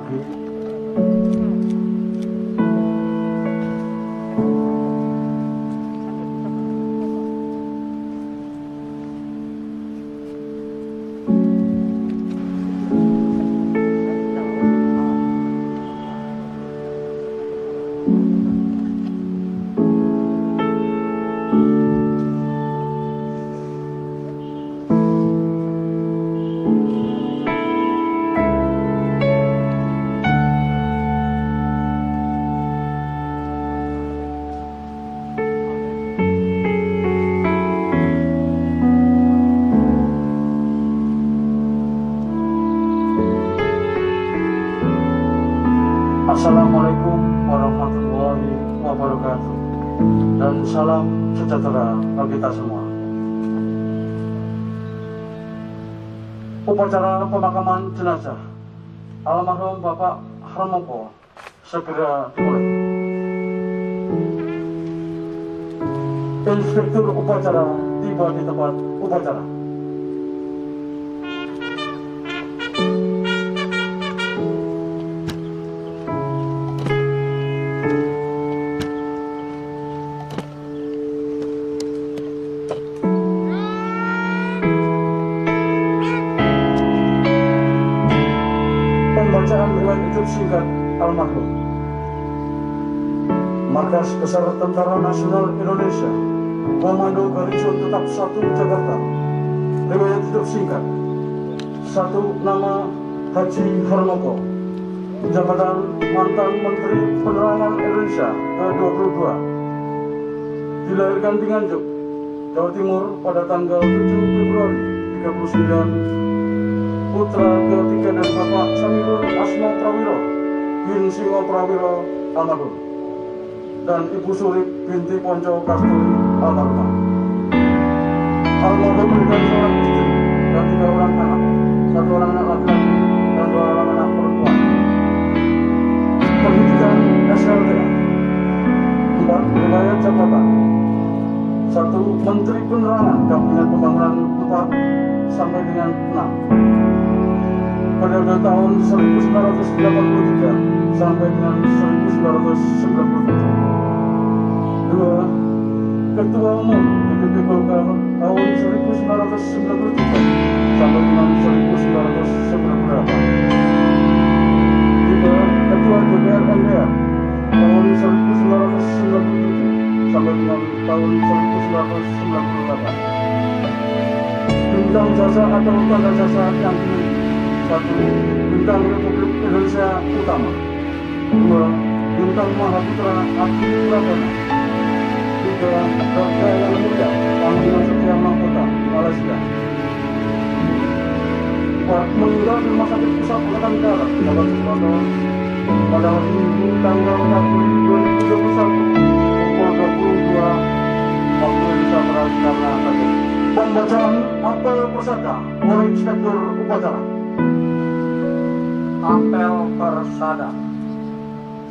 pagi. Assalamualaikum warahmatullahi wabarakatuh, dan salam sejahtera bagi kita semua. Upacara pemakaman jenazah almarhum Bapak Harmoko segera dimulai. Inspektur upacara tiba di tempat upacara. Pembacaan riwayat hidup singkat almarhum. Markas Besar Tentara Nasional Indonesia, Komando Garnison Tetap 1 Jakarta. Riwayat hidup singkat. 1. Nama Haji Harmoko, jabatan mantan Menteri Penerangan Indonesia ke-22. Dilahirkan di Nganjuk, Jawa Timur pada tanggal 7 Februari 39. Putra ketiga dari Bapak Samirun Asmo Prawiro bin Singo Prawiro almarhum dan Ibu Surip binti Ponco Kasturi almarhumah. Almarhum memiliki seorang istri dan 3 orang anak, 1 orang anak laki-laki dan 2 orang anak perempuan. Pendidikan SLTA. 4. Riwayat jabatan. 1. Menteri Penerangan Kabinet Pembangunan 4 sampai dengan 6. Periode tahun 1983 sampai dengan 1997. 2. Ketua Umum DPP Golkar tahun 1993 sampai dengan 1998. 3. Ketua DPR MPR tahun 1997 sampai dengan tahun 1998. Bintang jasa atau tanda jasa yang dimiliki. 1. Bintang Republik Indonesia Utama. 2. Bintang Mahaputra Adi Pradana. 3. Garda yang Mulia Panglimam Setia Mahkota Malaysia. 4. Meninggal di Rumah Sakit Pusat Angkatan Darat Jakarta Soekarno pada hari Minggu tanggal 1 Juli 2021 pukul 22 waktu Indonesia Barat karena sakit. Pembacaan apel persada oleh Inspektur Upacara. Apel persada.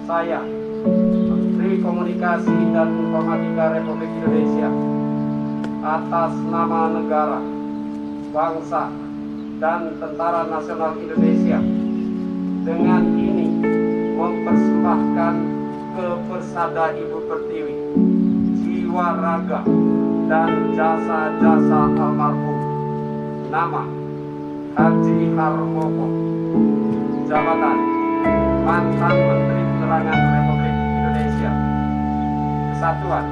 Saya, Menteri Komunikasi dan Informatika Republik Indonesia, atas nama negara, bangsa, dan Tentara Nasional Indonesia, dengan ini mempersembahkan ke Persada Ibu Pertiwi jiwa raga dan jasa-jasa almarhum. Nama Haji Harmoko, jabatan mantan Menteri Penerangan Republik Indonesia. Kesatuan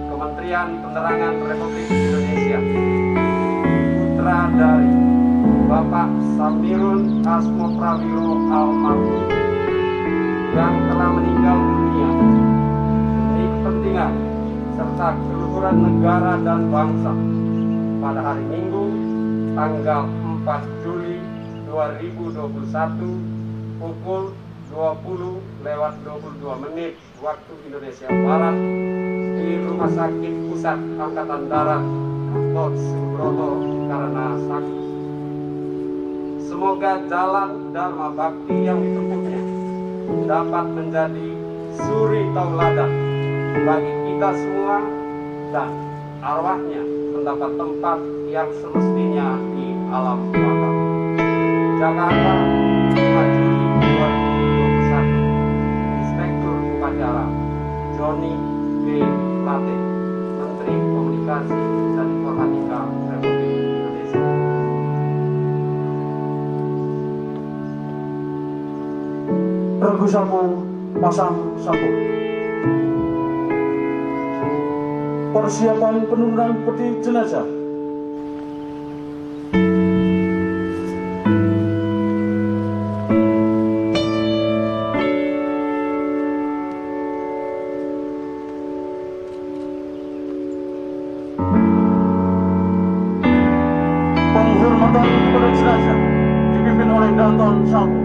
Kementerian Penerangan Republik Indonesia. Putra dari Bapak Samirun Asmo Prawiro almarhum yang telah meninggal dunia demi kepentingan serta keluhuran negara dan bangsa pada hari Minggu tanggal 4 Juli 2021 pukul 20:22 waktu Indonesia Barat di Rumah Sakit Pusat Angkatan Darat Gatot Subroto karena sakit. Semoga jalan Dharma Bakti yang ditempuhnya dapat menjadi suri tauladan bagi kita semua dan arwahnya mendapat tempat yang semestinya di alam baka. Jakarta, 5 Juli 2021. Regu sapu pasang sapu. Persiapan penurunan peti jenazah. Penghormatan kepada jenazah dipimpin oleh Danton Sapu.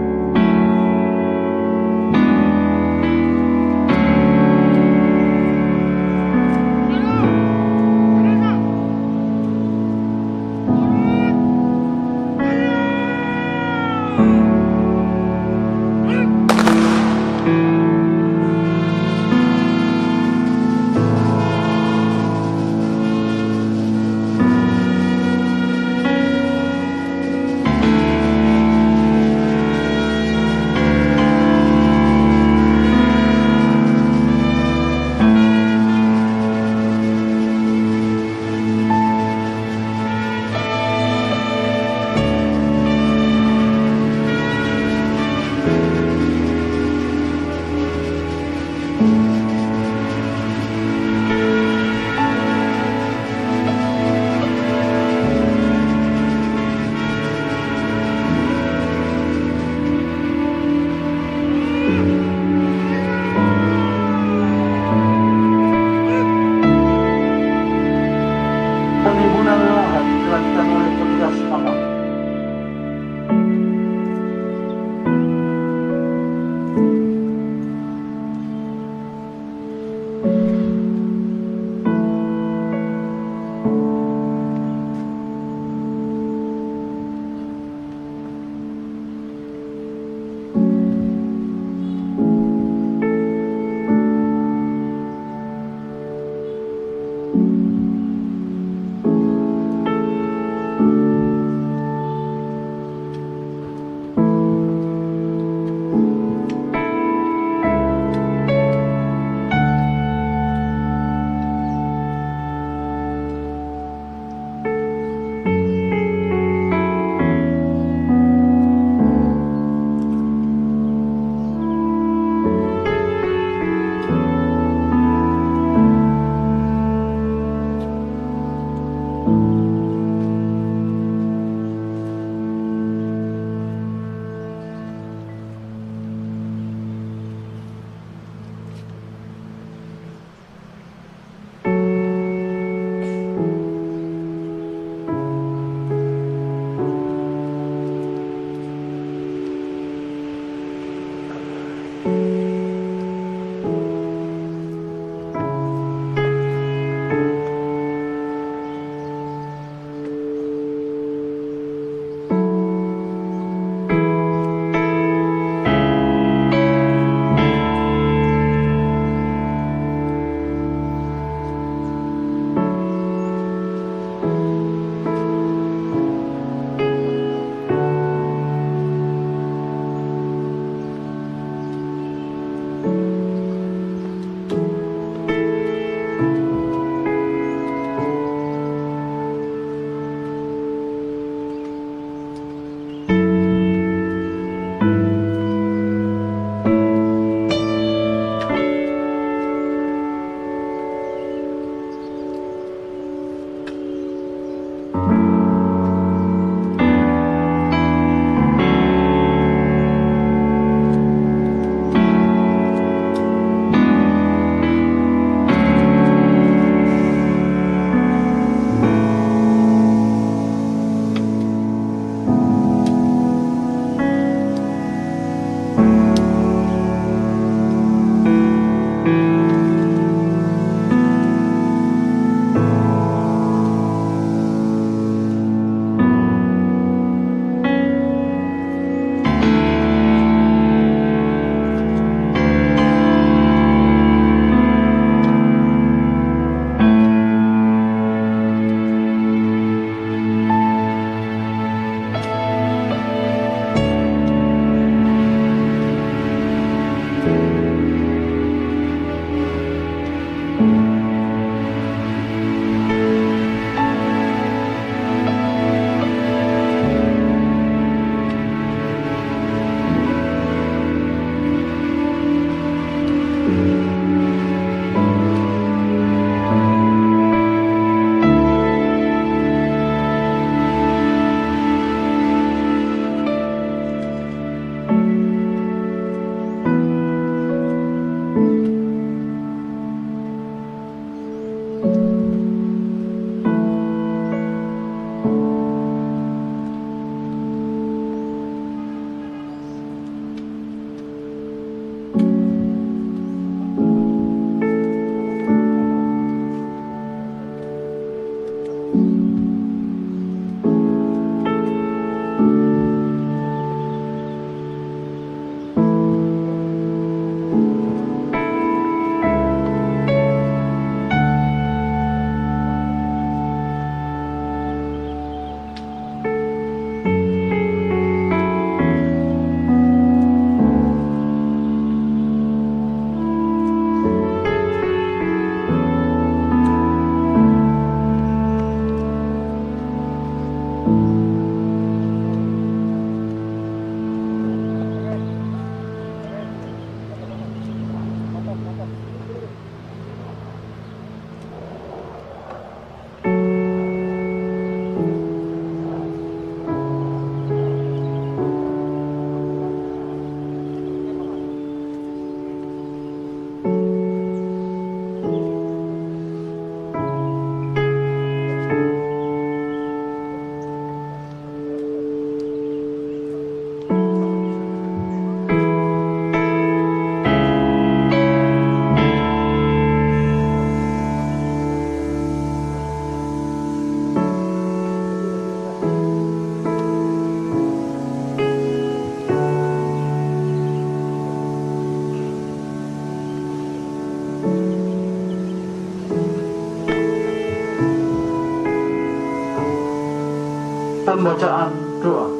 pembacaan doa.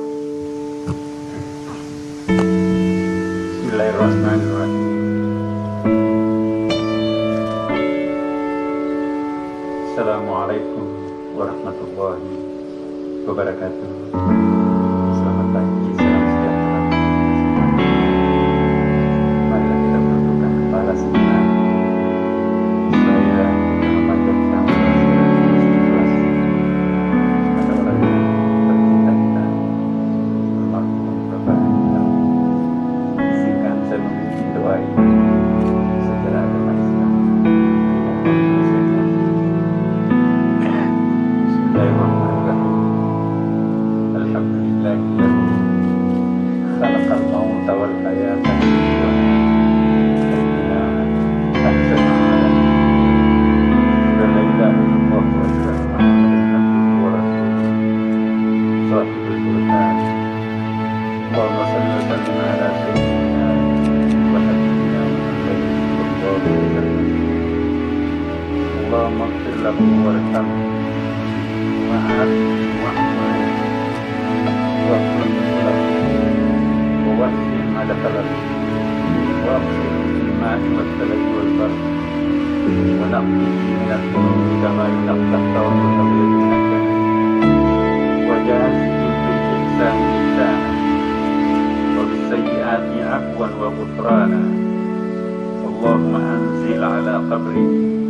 Bismillahirrahmanirrahim. Assalamualaikum warahmatullahi wabarakatuh. Selamat pagi, salam sejahtera. Marilah kita menundukkan kepala sejenak. Saya memanjatkan situasi pada orang yang tercinta kita, almarhum Bapak kita. Izinkan saya memimpin doa ini secara agama Islam. Bismillahirrahmanirrahim. Alhamdulillahilladzi khalaqal mauta wal hayata Allahumma ighfir lahu warhamhu wa'afihi wa'fu wa'fu lahu wa wasi' madkhalahu wa aqsilhu bil ma'i wal thalji wal barr wa naqqihi min adh-dhunubi kama yunqqa ath-thawbu min ad-danas wa jazihhu bil ihsani ihsana wa bis sayyi'ati 'afwan wa ghufrana. Allahumma anzil 'ala qabrihi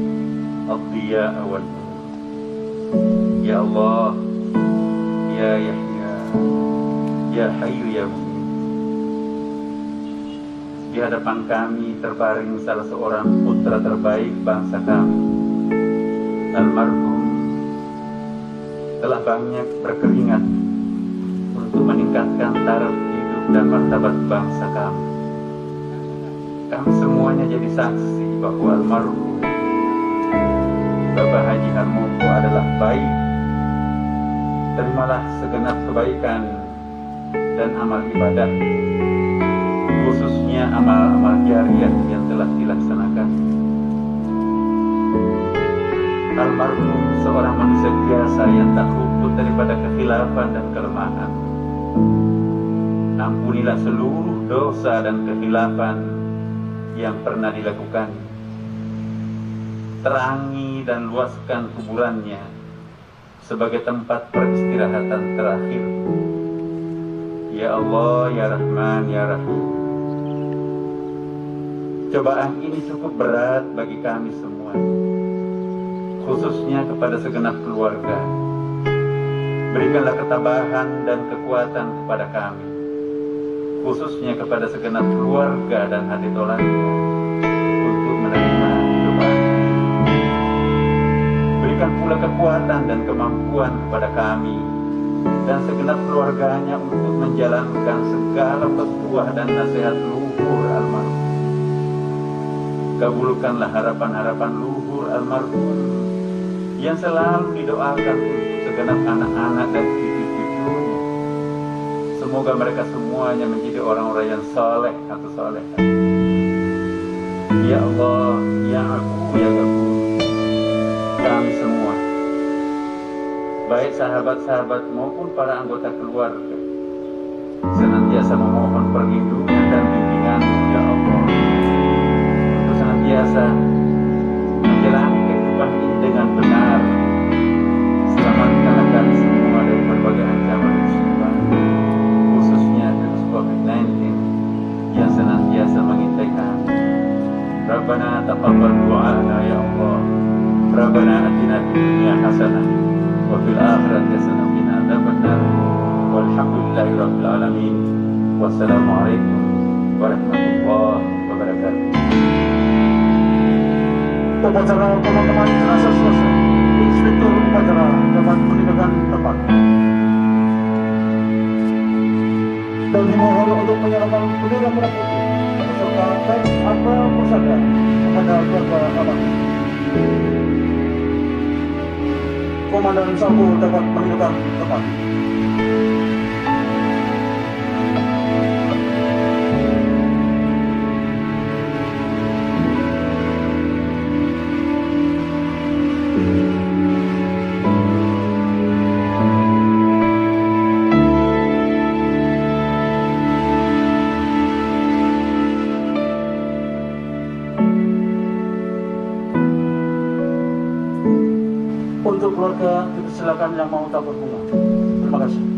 ad-diya'a wal nur. Ya Allah, Ya Yahya, Ya Hayyu Ya Qayyum. Di hadapan kami terbaring salah seorang putra terbaik bangsa kami. Almarhum telah banyak berkeringat untuk meningkatkan taraf hidup dan martabat bangsa kami. Kami semuanya jadi saksi bahwa almarhum Bapak Haji Harmoko adalah baik. Terimalah segenap kebaikan dan amal ibadah, khususnya amal-amal jariah yang telah dilaksanakan. Almarhum seorang manusia biasa yang tak luput daripada kekhilafan dan kelemahan. Ampunilah seluruh dosa dan kekhilafan yang pernah dilakukan. Terangi dan luaskan kuburannya sebagai tempat peristirahatan terakhir. Ya Allah, Ya Rahman, Ya Rahim. Cobaan ini cukup berat bagi kami semua, khususnya kepada segenap keluarga. Berikanlah ketabahan dan kekuatan kepada kami, khususnya kepada segenap keluarga dan hati tolannya, untuk menerima cobaan. Berikan pula kekuatan dan kemampuan kepada kami dan segenap keluarganya untuk menjalankan segala petuah dan nasihat luhur almarhum. Kabulkanlah harapan-harapan luhur almarhum yang selalu didoakan untuk segenap anak-anak dan cucu-cucunya. Semoga mereka semuanya menjadi orang-orang yang saleh atau salehah. Ya Allah, Ya Afu, Ya Ghafur. Kami semua, baik sahabat-sahabat maupun para anggota keluarga, senantiasa memohon perlindungan dan bimbingan Ya Allah, untuk senantiasa menjalani kehidupan ini dengan benar. Selamatkanlah kami semua dari berbagai ancaman musibah, khususnya virus COVID-19 yang senantiasa mengintai kami. Rabbana taqabbal du'ana Ya Allah. Rabbana atina fid dunya hasanah wa fil akhirati hasanah wa qina adzabannar. Walhamdulillahi rabbil alamin. Wassalamualaikum warahmatullahi wabarakatuh. Upacara pemakaman jenazah selesai. Inspektur upacara dapat meninggalkan tempat. Dan dimohon untuk menyerahkan bendera merah putih beserta teks akta pusaka kepada keluarga almarhum. Komandan Sambo dapat meninggalkan tempat. keluarga dipersilakan yang mau tabur bunga. Terima kasih.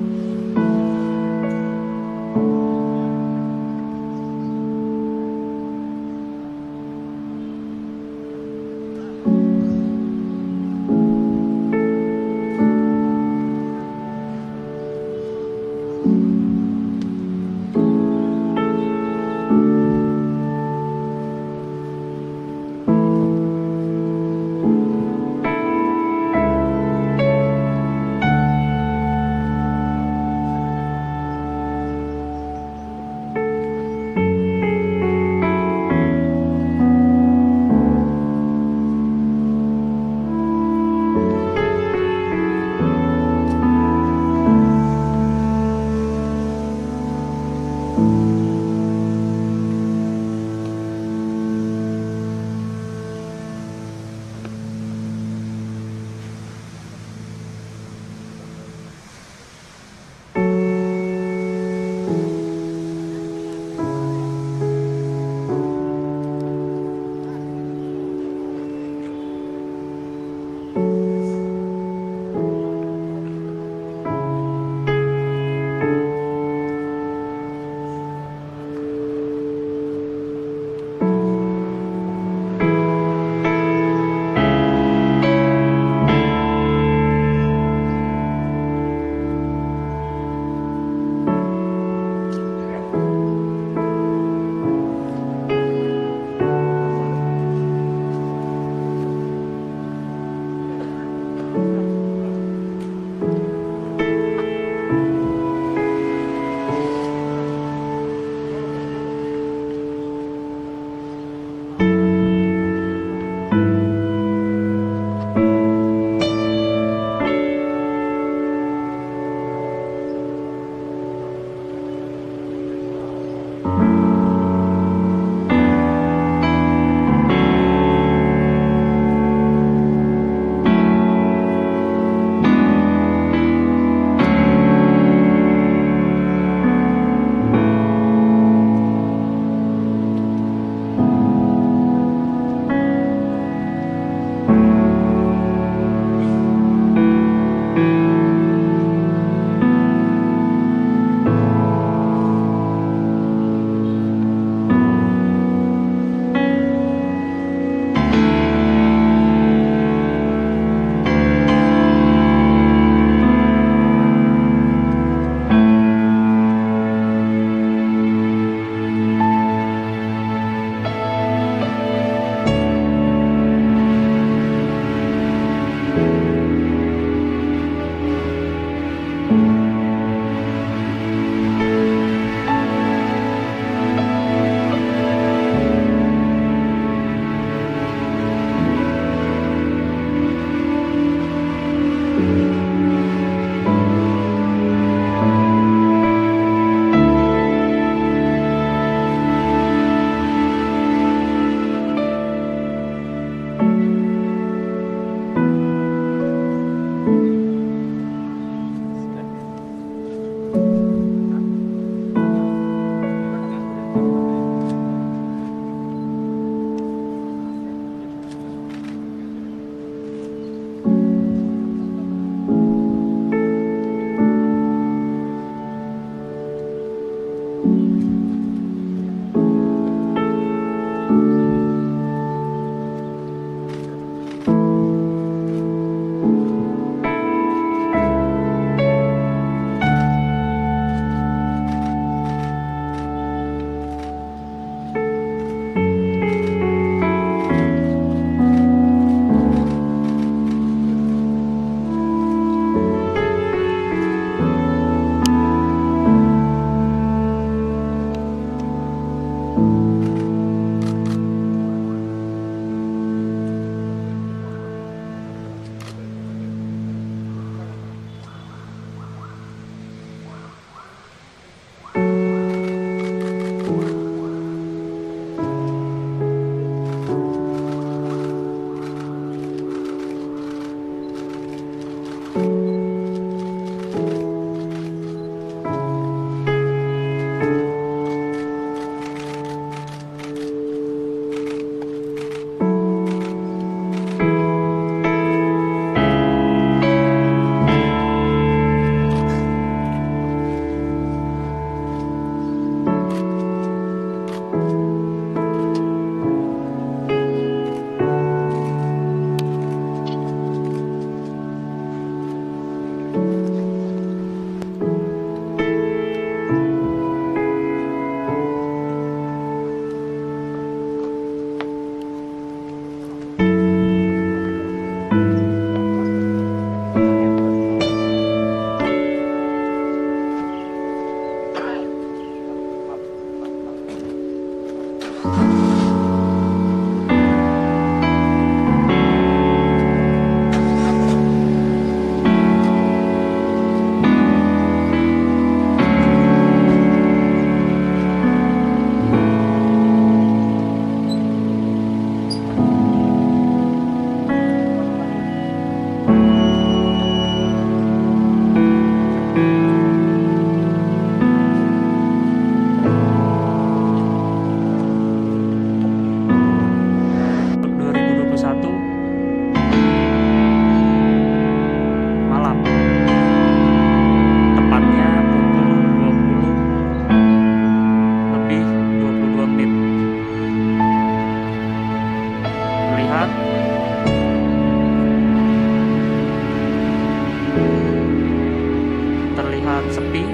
terlihat sepi.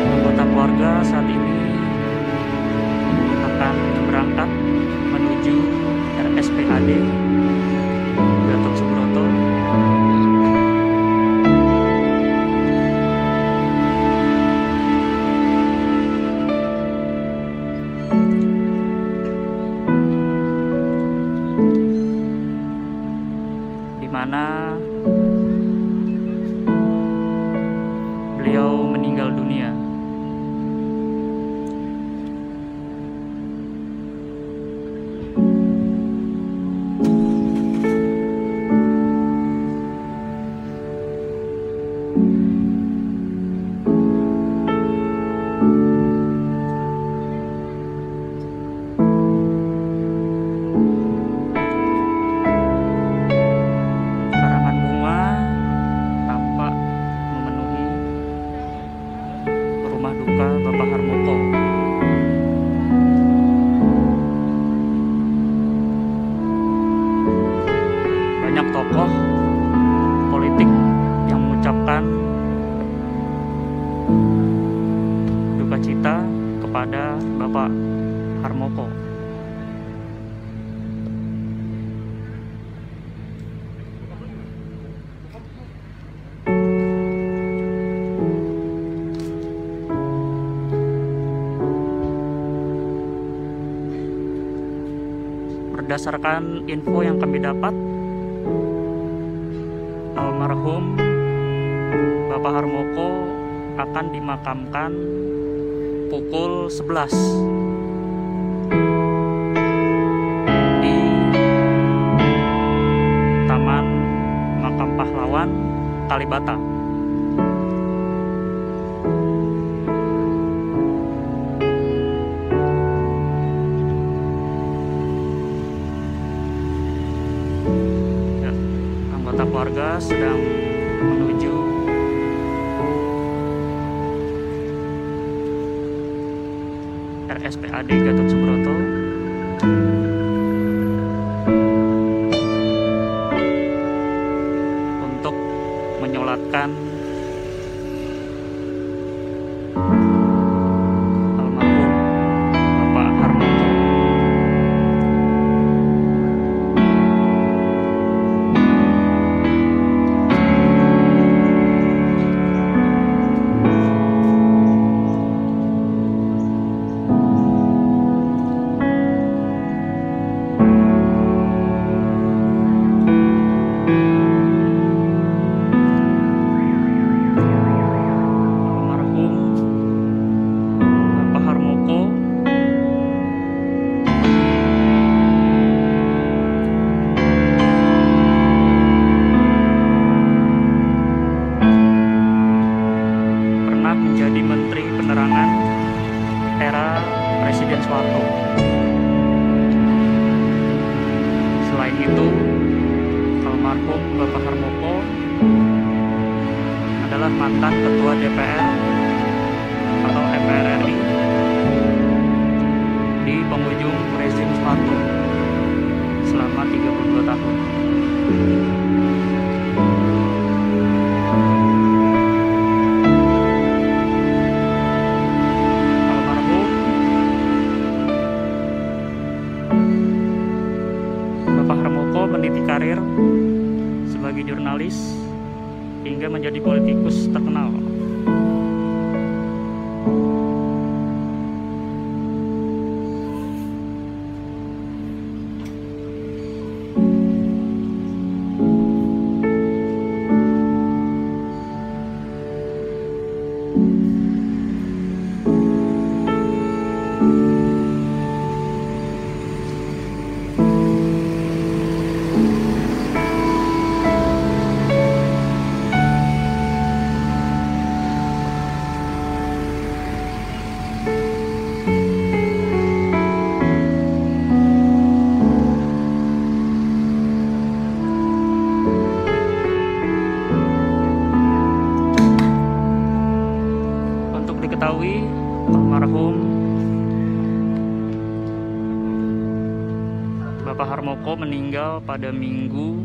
Anggota keluarga saat ini akan berangkat menuju RSPAD Gatot Subroto. Di mana beliau meninggal dunia. Bapak Harmoko. Banyak tokoh politik yang mengucapkan duka cita kepada Bapak Harmoko. Berdasarkan info yang kami dapat, almarhum Bapak Harmoko akan dimakamkan pukul 11 di Taman Makam Pahlawan Kalibata. Anggota keluarga sedang menuju RSPAD Gatot Subroto untuk menyolatkan almarhum Bapak Harmoko. Menjadi Menteri Penerangan era Presiden Soeharto. Selain itu, almarhum Bapak Harmoko adalah mantan Ketua DPR atau MPR RI di penghujung rezim Soeharto selama 32 tahun. Bapak Harmoko meniti karir sebagai jurnalis hingga menjadi politikus terkenal. diketahui almarhum Bapak Harmoko meninggal pada Minggu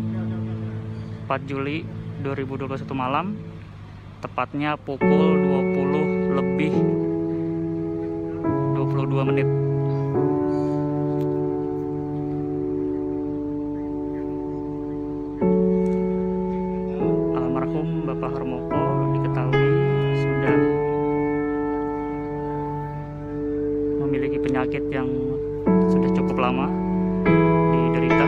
4 Juli 2021 malam, tepatnya pukul 20:22. Almarhum Bapak Harmoko diketahui sudah memiliki penyakit yang sudah cukup lama diderita.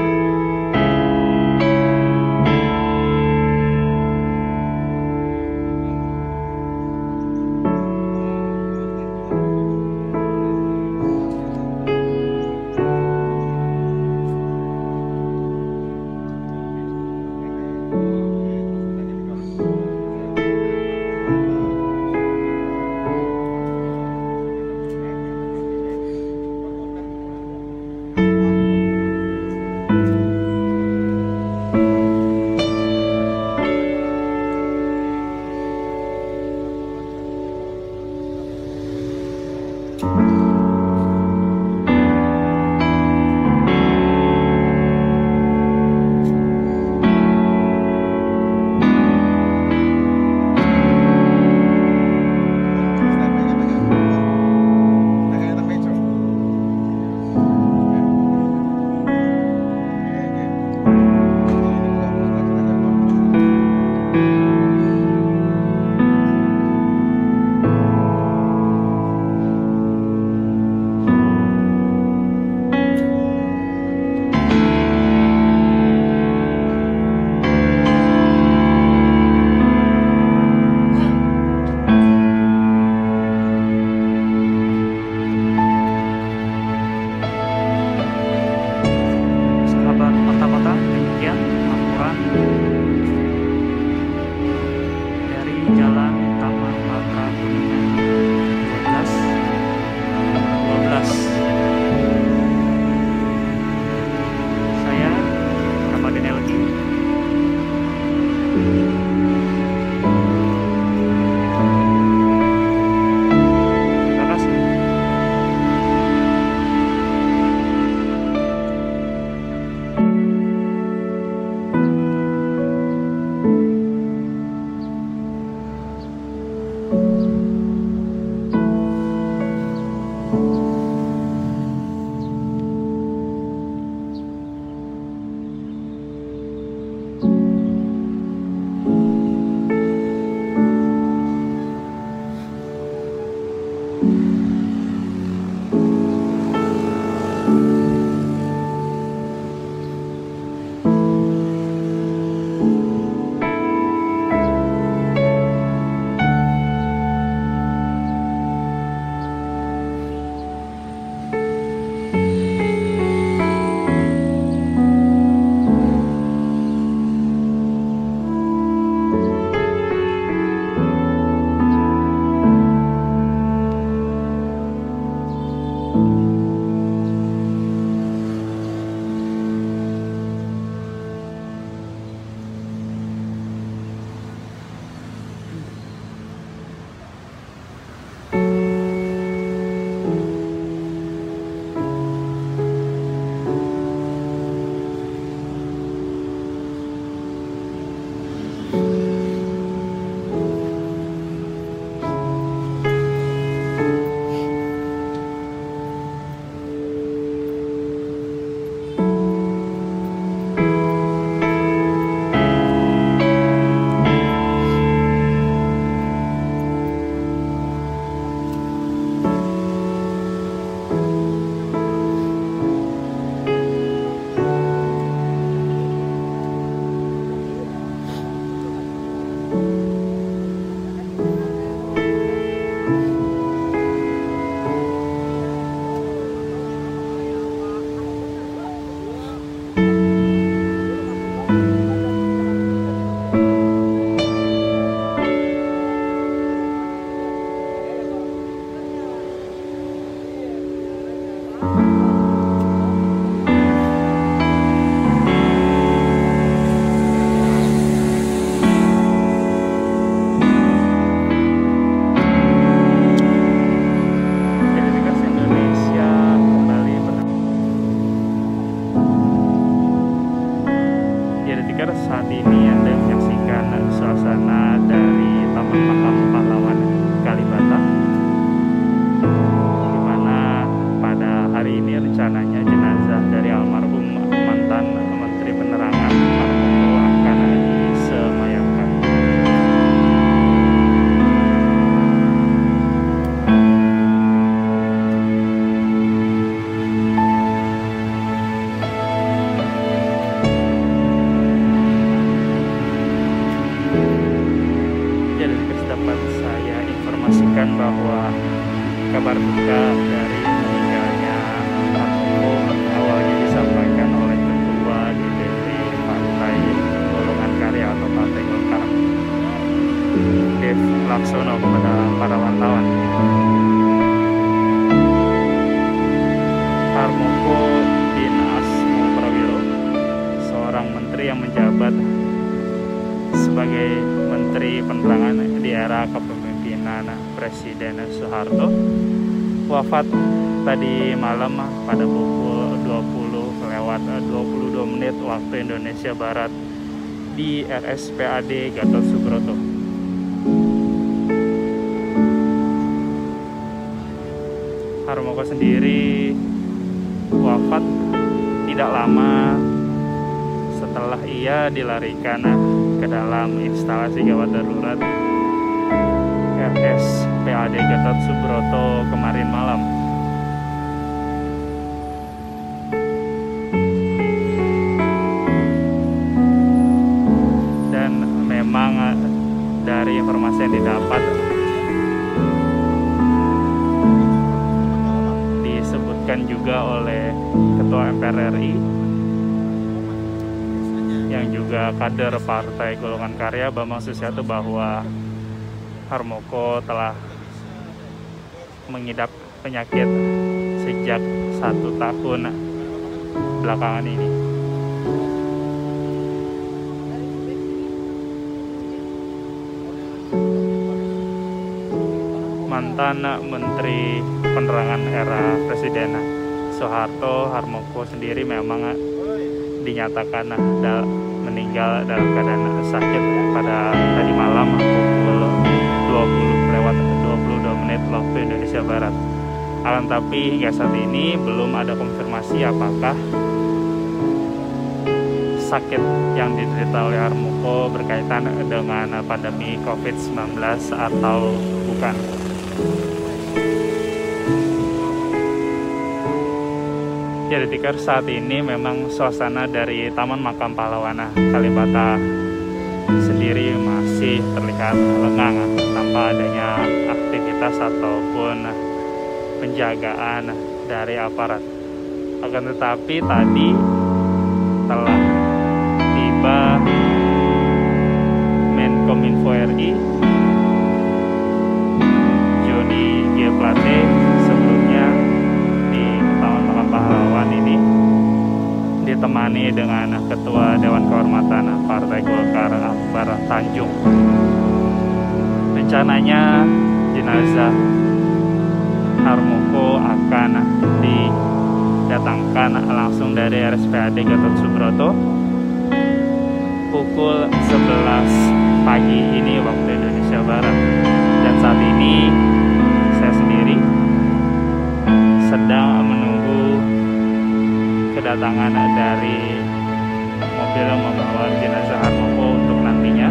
menyampaikan bahwa kabar duka dari meninggalnya Harmoko awalnya disampaikan oleh Ketua DPP Partai Golongan Karya atau Partai Golkar, Dev Laksono, kepada para wartawan. Harmoko bin Asmo Prawiro, seorang menteri yang menjabat sebagai Menteri Penerangan di era kepemimpinan Presiden Soeharto, wafat tadi malam pada pukul 20:22 waktu Indonesia Barat di RSPAD Gatot Subroto. Harmoko sendiri wafat tidak lama setelah ia dilarikan ke dalam instalasi gawat darurat RSPAD Gatot Subroto kemarin malam. Dan memang dari informasi yang didapat, disebutkan juga oleh Ketua MPR RI yang juga kader Partai Golongan Karya, Bambang Susatyo, bahwa Harmoko telah mengidap penyakit sejak 1 tahun belakangan ini. Mantan Menteri Penerangan era Presiden Soeharto, Harmoko sendiri memang dinyatakan meninggal dalam keadaan sakit pada tadi malam pukul 20:22 waktu Indonesia Barat. Akan tapi hingga saat ini belum ada konfirmasi apakah sakit yang diderita oleh Harmoko berkaitan dengan pandemi COVID-19 atau bukan. Jadi Tikar, saat ini memang suasana dari Taman Makam Pahlawan Kalibata sendiri masih terlihat lengang tanpa adanya aktivitas ataupun penjagaan dari aparat. Akan tetapi tadi telah tiba Menkominfo RI Joni G. Plate sebelumnya di Taman Makam Pahlawan ini ditemani dengan Ketua Dewan Kehormatan Partai Golkar Akbar Tanjung. Rencananya jenazah Harmoko akan didatangkan langsung dari RSPAD Gatot Subroto pukul 11 pagi ini waktu Indonesia Barat. Dan saat ini saya sendiri sedang menunggu kedatangan dari mobil yang membawa jenazah Harmoko untuk nantinya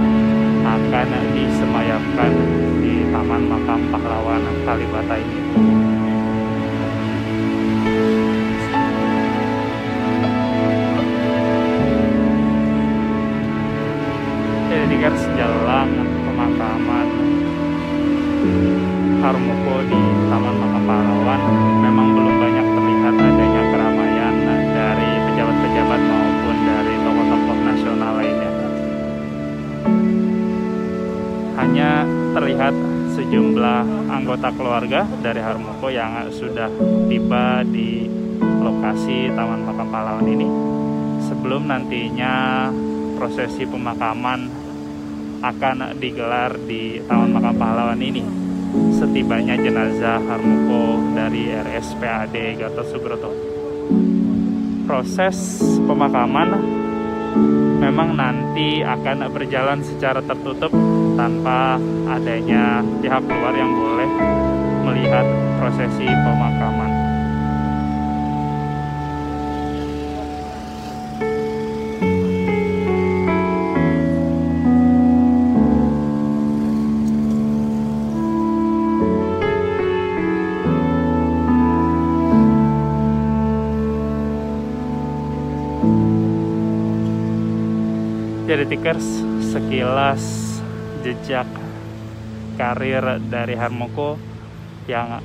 akan disemayamkan di Taman Makam Pahlawan Kalibata ini. Jadi kan sejalan pemakaman Harmoko di Taman Makam Pahlawan memang belum banyak terlihat adanya keramaian dari pejabat-pejabat maupun dari tokoh-tokoh nasional lainnya. Hanya terlihat sejumlah anggota keluarga dari Harmoko yang sudah tiba di lokasi Taman Makam Pahlawan ini sebelum nantinya prosesi pemakaman akan digelar di Taman Makam Pahlawan ini setibanya jenazah Harmoko dari RSPAD Gatot Subroto. Proses pemakaman memang nanti akan berjalan secara tertutup tanpa adanya pihak luar yang boleh melihat prosesi pemakaman. Jadi Tikers, sekilas jejak karir dari Harmoko yang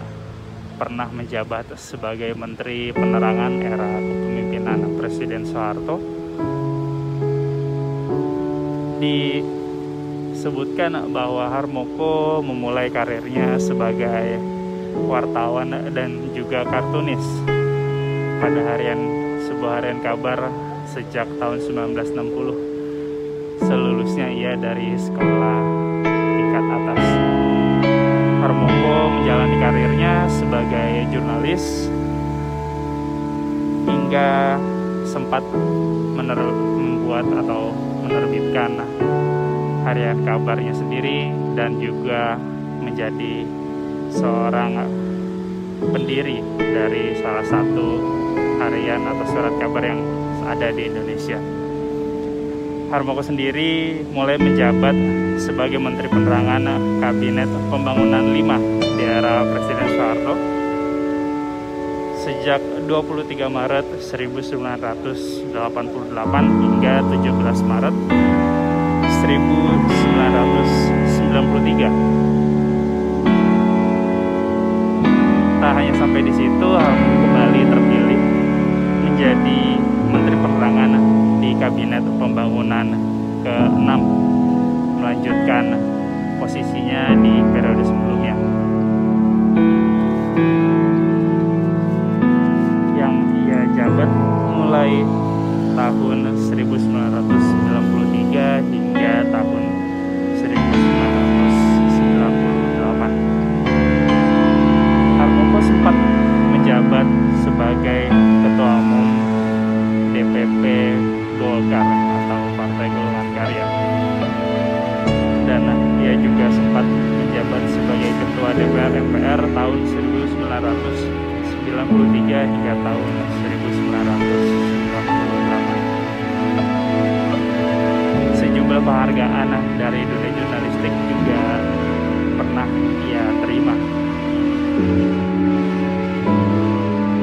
pernah menjabat sebagai Menteri Penerangan era kepemimpinan Presiden Soeharto. Disebutkan bahwa Harmoko memulai karirnya sebagai wartawan dan juga kartunis pada sebuah harian kabar sejak tahun 1960. Selulusnya ia dari sekolah tingkat atas. Harmoko menjalani karirnya sebagai jurnalis hingga sempat membuat atau menerbitkan harian kabarnya sendiri dan juga menjadi seorang pendiri dari salah satu harian atau surat kabar yang ada di Indonesia. Harmoko sendiri mulai menjabat sebagai Menteri Penerangan Kabinet Pembangunan 5 di era Presiden Soeharto sejak 23 Maret 1988 hingga 17 Maret 1993. Tak hanya sampai di situ, Harmoko kembali terpilih menjadi Menteri Penerangan di Kabinet Pembangunan ke-6, melanjutkan posisinya di periode sebelumnya yang ia jabat mulai tahun 1993 hingga tahun 1998. Harmoko sempat menjabat sebagai Ketua Umum DPP Golkar atau Partai Golongan Karya, dan ia juga sempat menjabat sebagai Ketua DPR MPR tahun 1993 hingga tahun 1998. Sejumlah penghargaan dari dunia jurnalistik juga pernah ia terima,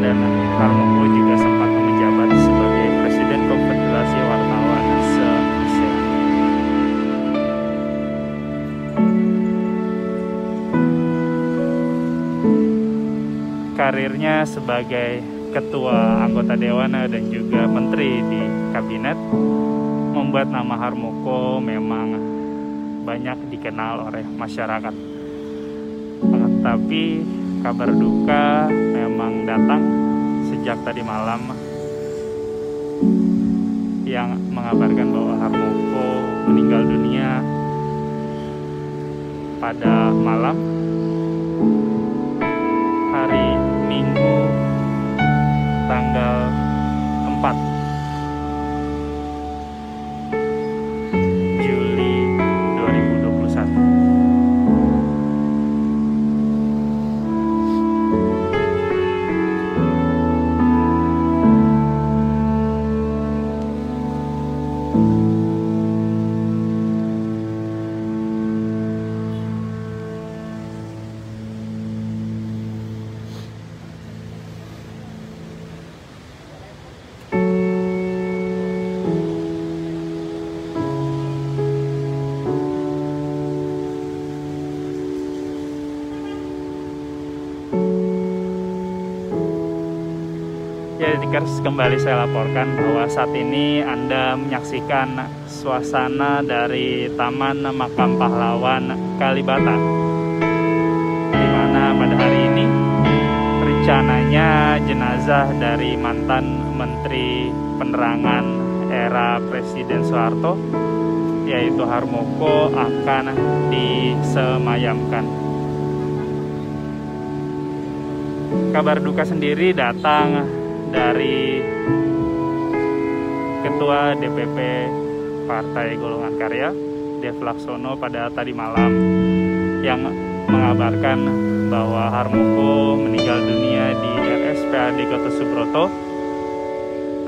dan Harmoko juga sempat menjabat sebagai Presiden Konfederasi Wartawan se-Asia. Karirnya sebagai Ketua Anggota Dewan dan juga Menteri di Kabinet membuat nama Harmoko memang banyak dikenal oleh masyarakat. Tapi kabar duka memang datang sejak tadi malam, yang mengabarkan bahwa Harmoko meninggal dunia pada malam hari Minggu tanggal 4 Juli 2021. Kembali saya laporkan bahwa saat ini Anda menyaksikan suasana dari Taman Makam Pahlawan Kalibata, di mana pada hari ini rencananya jenazah dari mantan Menteri Penerangan era Presiden Soeharto, yaitu Harmoko, akan disemayamkan. Kabar duka sendiri datang dari Ketua DPP Partai Golongan Karya, Dev Laksono, pada tadi malam, yang mengabarkan bahwa Harmoko meninggal dunia di RSPAD Gatot Subroto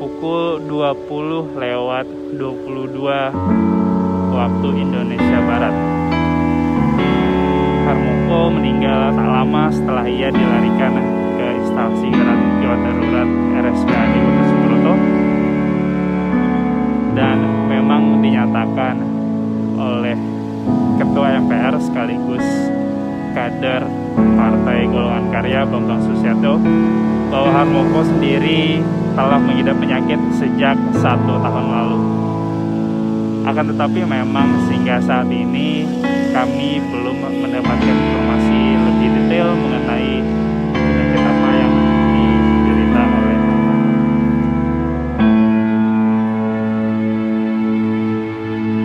pukul 20:22 waktu Indonesia Barat. Harmoko meninggal tak lama setelah ia dilarikan ke instalasi gawat darurat RSPAD Gatot Subroto, dan memang dinyatakan oleh Ketua MPR sekaligus kader Partai Golongan Karya Bambang Susatyo bahwa Harmoko sendiri telah mengidap penyakit sejak 1 tahun lalu. Akan tetapi memang sehingga saat ini kami belum mendapatkan informasi lebih detail mengenai penyakit apa yang diderita oleh Bapak.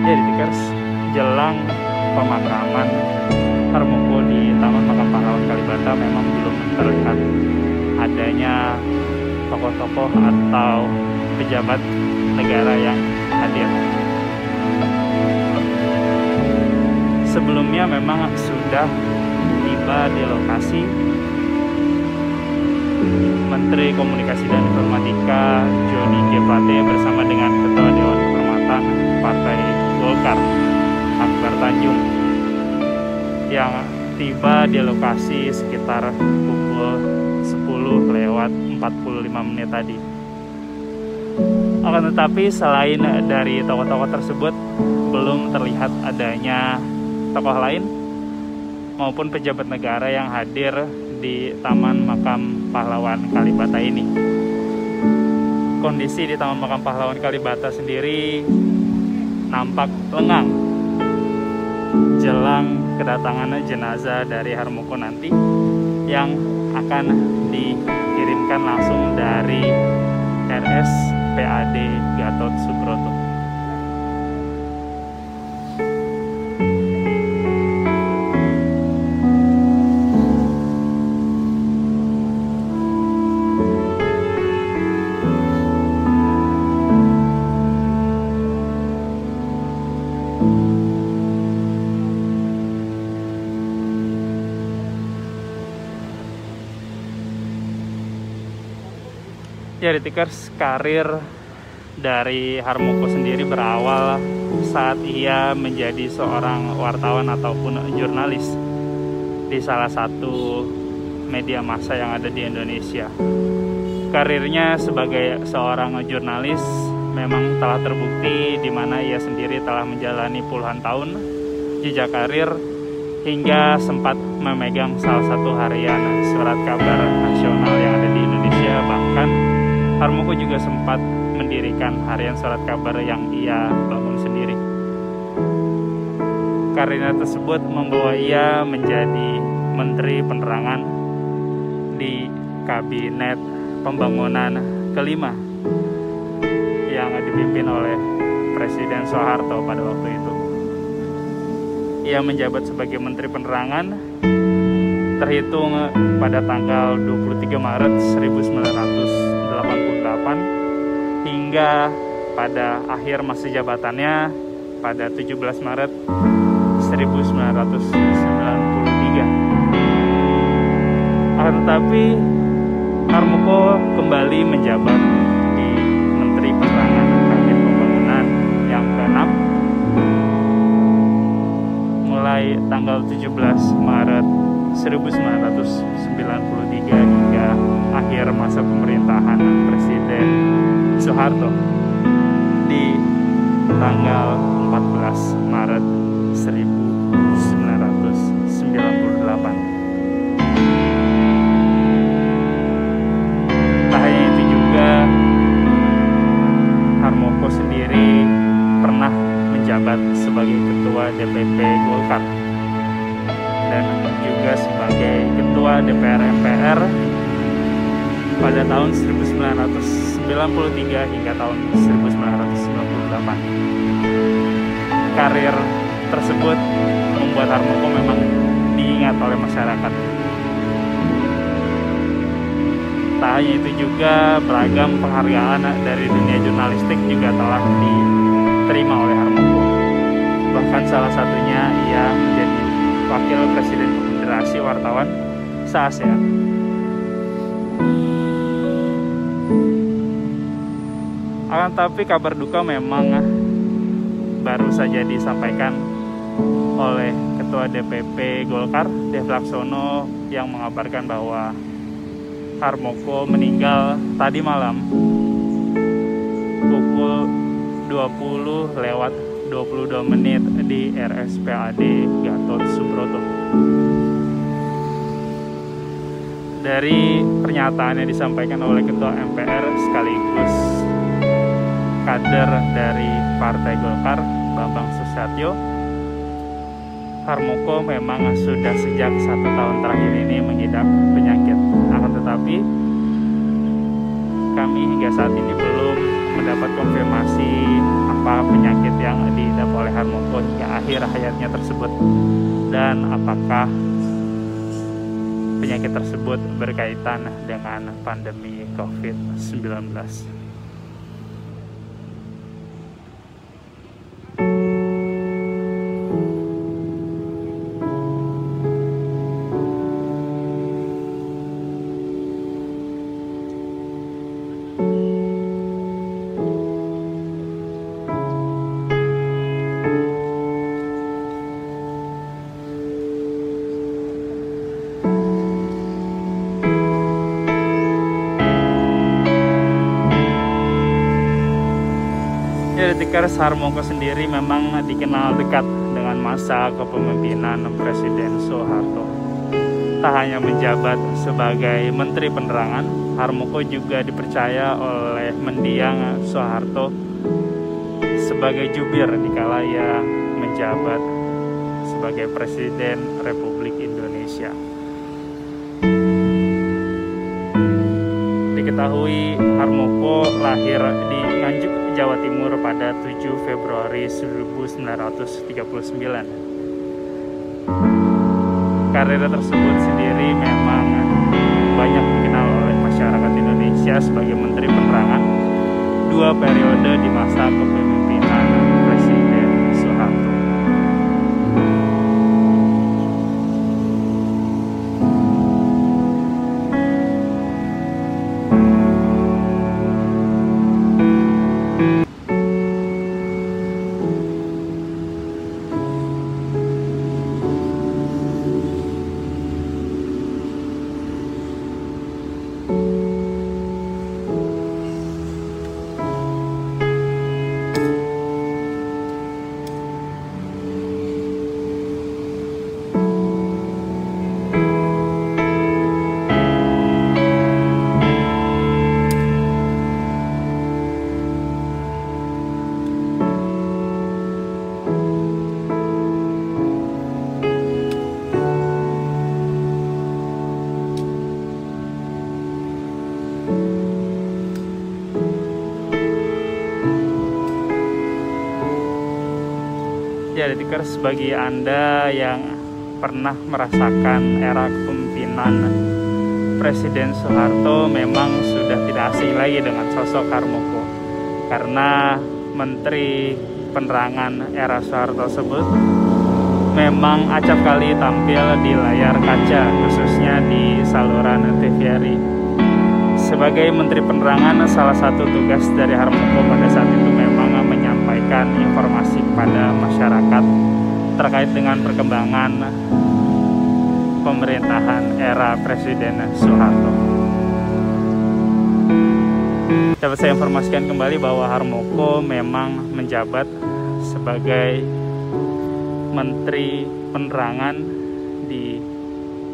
Jadi Tikers, jelang pemakaman Harmoko di Taman Makam Pahlawan Kalibata memang belum terlihat adanya tokoh-tokoh atau pejabat negara yang hadir. Sebelumnya memang sudah tiba di lokasi Menteri Komunikasi dan Informatika Johnny G. Plate bersama dengan Ketua Dewan Kehormatan Partai Golkar Akbar Tanjung yang tiba di lokasi sekitar pukul 10:45 tadi. Akan tetapi selain dari tokoh-tokoh tersebut belum terlihat adanya tokoh lain maupun pejabat negara yang hadir di Taman Makam Pahlawan Kalibata ini. Kondisi di Taman Makam Pahlawan Kalibata sendiri nampak lengang jelang kedatangan jenazah dari Harmoko nanti yang akan dikirimkan langsung dari RSPAD Gatot Subroto. Ya, Tikers, karir dari Harmoko sendiri berawal saat ia menjadi seorang wartawan ataupun jurnalis di salah satu media massa yang ada di Indonesia. Karirnya sebagai seorang jurnalis memang telah terbukti di mana ia sendiri telah menjalani puluhan tahun jejak karir hingga sempat memegang salah satu harian surat kabar nasional yang ada di Indonesia. Bahkan Harmoko juga sempat mendirikan harian surat kabar yang ia bangun sendiri. Karirnya tersebut membawa ia menjadi Menteri Penerangan di Kabinet Pembangunan kelima yang dipimpin oleh Presiden Soeharto pada waktu itu. Ia menjabat sebagai Menteri Penerangan terhitung pada tanggal 23 Maret 1988 hingga pada akhir masa jabatannya pada 17 Maret 1993. Akan tetapi Harmoko kembali menjabat di Menteri Penerangan Kabinet Pembangunan yang ke-6 mulai tanggal 17 Maret 1993 hingga akhir masa pemerintahan Presiden Soeharto di tanggal 14 Maret 1998. Tak hanya itu juga, Harmoko sendiri pernah menjabat sebagai Ketua DPP Golkar dan juga sebagai Ketua DPR MPR pada tahun 1993 hingga tahun 1998. Karir tersebut membuat Harmoko memang diingat oleh masyarakat. Tak hanya itu juga, beragam penghargaan dari dunia jurnalistik juga telah diterima oleh Harmoko. Bahkan salah satunya ia menjadi Wakil Presiden Federasi Wartawan se-ASEAN. Akan tapi kabar duka memang baru saja disampaikan oleh Ketua DPP Golkar Dev Laksono yang mengabarkan bahwa Harmoko meninggal tadi malam pukul 20:20 22 menit di RSPAD Gatot Subroto. Dari pernyataan yang disampaikan oleh Ketua MPR sekaligus kader dari Partai Golkar, Bambang Susatyo, Harmoko memang sudah sejak 1 tahun terakhir ini mengidap penyakit. Akan tetapi kami hingga saat ini belum mendapat konfirmasi apa penyakit yang diidap oleh Harmoko hingga akhir hayatnya tersebut, dan apakah penyakit tersebut berkaitan dengan pandemi COVID-19. Detikers, Harmoko sendiri memang dikenal dekat dengan masa kepemimpinan Presiden Soeharto. Tak hanya menjabat sebagai Menteri Penerangan, Harmoko juga dipercaya oleh mendiang Soeharto sebagai jubir dikala ia menjabat sebagai Presiden Republik Indonesia. Diketahui Harmoko lahir di Nganjuk, Jawa Timur pada 7 Februari 1939. Karir tersebut sendiri memang banyak dikenal oleh masyarakat Indonesia sebagai Menteri Penerangan 2 periode di masa kepemimpinan Presiden Soeharto. Ya, Detikers, bagi Anda yang pernah merasakan era kepemimpinan Presiden Soeharto memang sudah tidak asing lagi dengan sosok Harmoko, karena Menteri Penerangan era Soeharto tersebut memang acap kali tampil di layar kaca, khususnya di saluran TVRI. Sebagai Menteri Penerangan, salah satu tugas dari Harmoko pada saat itu memang menyampaikan informasi kepada masyarakat terkait dengan perkembangan pemerintahan era Presiden Soeharto. Dapat saya informasikan kembali bahwa Harmoko memang menjabat sebagai Menteri Penerangan di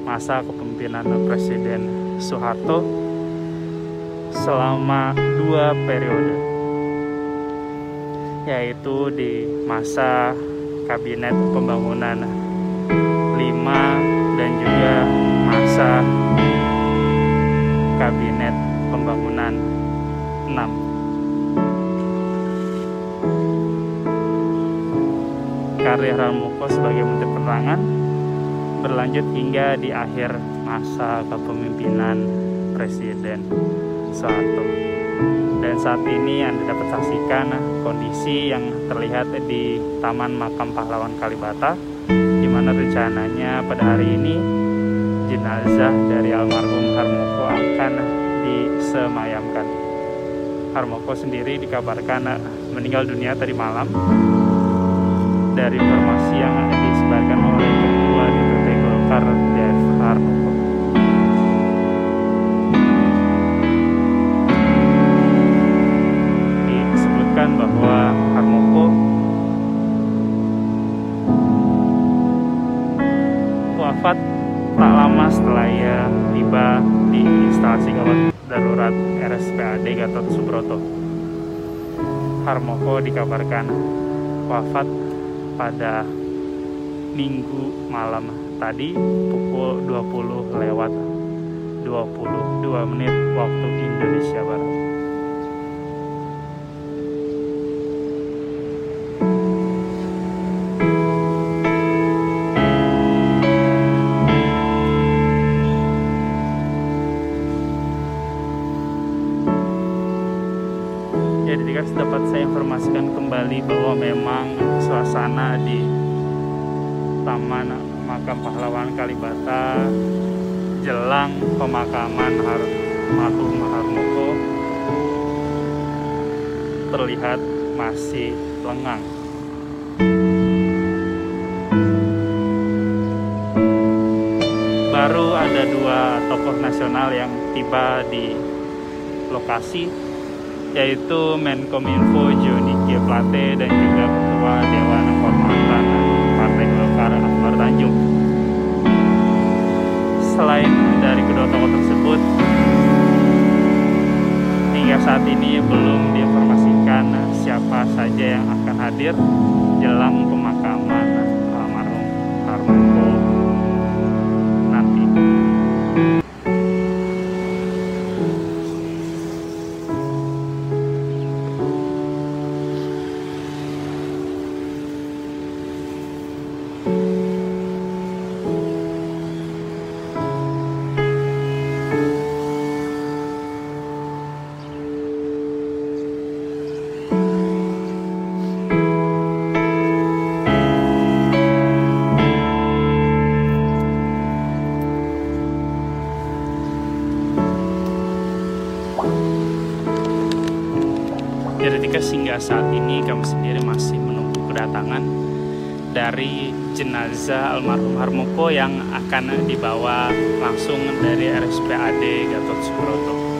masa kepemimpinan Presiden Soeharto selama 2 periode, yaitu di masa Kabinet Pembangunan 5 dan juga masa Kabinet Pembangunan 6. Karir Harmoko sebagai Menteri Penerangan berlanjut hingga di akhir masa kepemimpinan Presiden Soeharto. Dan saat ini Anda dapat saksikan kondisi yang terlihat di Taman Makam Pahlawan Kalibata, di mana rencananya pada hari ini jenazah dari almarhum Harmoko akan disemayamkan. Harmoko sendiri dikabarkan meninggal dunia tadi malam. Dari informasi yang disebarkan oleh Ketua DPP Golkar Dev Harmoko. Bahwa Harmoko tak lama setelah ia tiba di instalasi gawat darurat RSPAD Gatot Subroto, Harmoko dikabarkan wafat pada Minggu malam tadi pukul 20:22 waktu Indonesia Barat. Jadi guys, dapat saya informasikan kembali bahwa memang suasana di Taman Makam Pahlawan Kalibata jelang pemakaman almarhum Harmoko terlihat masih lengang. Baru ada 2 tokoh nasional yang tiba di lokasi, yaitu Menkominfo Johnny G. Plate dan juga Ketua Dewan Kehormatan Partai Golkar Akbar Tanjung. Selain dari kedua tokoh tersebut, hingga saat ini belum diinformasikan siapa saja yang akan hadir jelang pemakaman almarhum Harmoko nanti. Jadi hingga saat ini kami sendiri masih menunggu kedatangan dari jenazah almarhum Harmoko yang akan dibawa langsung dari RSPAD Gatot Subroto.